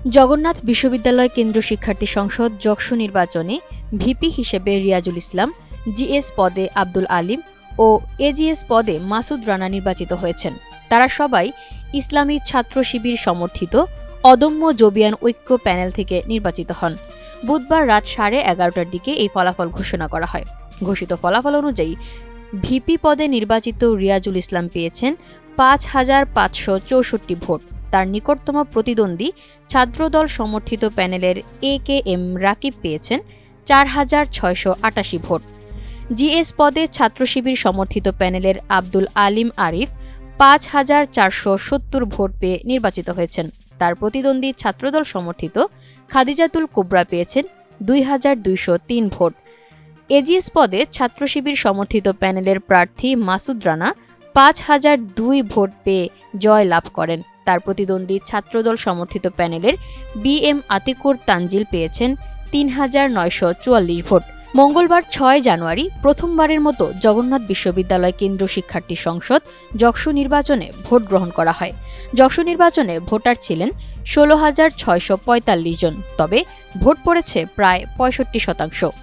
জগন্নাথ বিশ্ববিদ্যালয় কেন্দ্র শিক্ষার্থী সংসদ যক্ষ নির্বাচনে ভিপি হিসেবে রিয়াজুল ইসলাম, জিএস পদে আব্দুল আলিম ও এজিএস পদে মাসুদ রানা নির্বাচিত হয়েছেন। তারা সবাই ইসলামী ছাত্র শিবির সমর্থিত অদম্য জবিয়ান ঐক্য প্যানেল থেকে নির্বাচিত হন। বুধবার রাত 11:30টার দিকে এই ফলাফল ঘোষণা করা হয়। ঘোষিত ফলাফল অনুযায়ী ভিপি পদে নির্বাচিত রিয়াজুল ইসলাম পেয়েছেন 5,564 ভোট। তার নিকটতম প্রতিদ্বন্দ্বী ছাত্রদল সমর্থিত প্যানেলের এ.কে.এম. রাকিব পেয়েছেন 4,688 ভোট। জিএস পদে ছাত্র শিবির সমর্থিত প্যানেলের আব্দুল আলিম আরিফ 5,470 ভোট পেয়ে নির্বাচিত হয়েছেন। তার প্রতিদ্বন্দ্বী ছাত্রদল সমর্থিত খাদিজাতুল কুবরা পেয়েছেন 2,203 ভোট। এজিএস পদে ছাত্র শিবির সমর্থিত প্যানেলের প্রার্থী মাসুদ রানা 5,002 ভোট পেয়ে জয় লাভ করেন। তার প্রতিদ্বন্দ্বী ছাত্রদল সমর্থিত প্যানেলের বি.এম. আতিকুর তানজিল পেয়েছেন 3,944 ভোট। মঙ্গলবার 6 জানুয়ারি প্রথমবারের মতো জগন্নাথ বিশ্ববিদ্যালয় কেন্দ্র শিক্ষার্থী সংসদ যক্ষ নির্বাচনে ভোট গ্রহণ করা হয়। যক্ষ নির্বাচনে ভোটার ছিলেন 16,645 জন, তবে ভোট পড়েছে প্রায় 65%।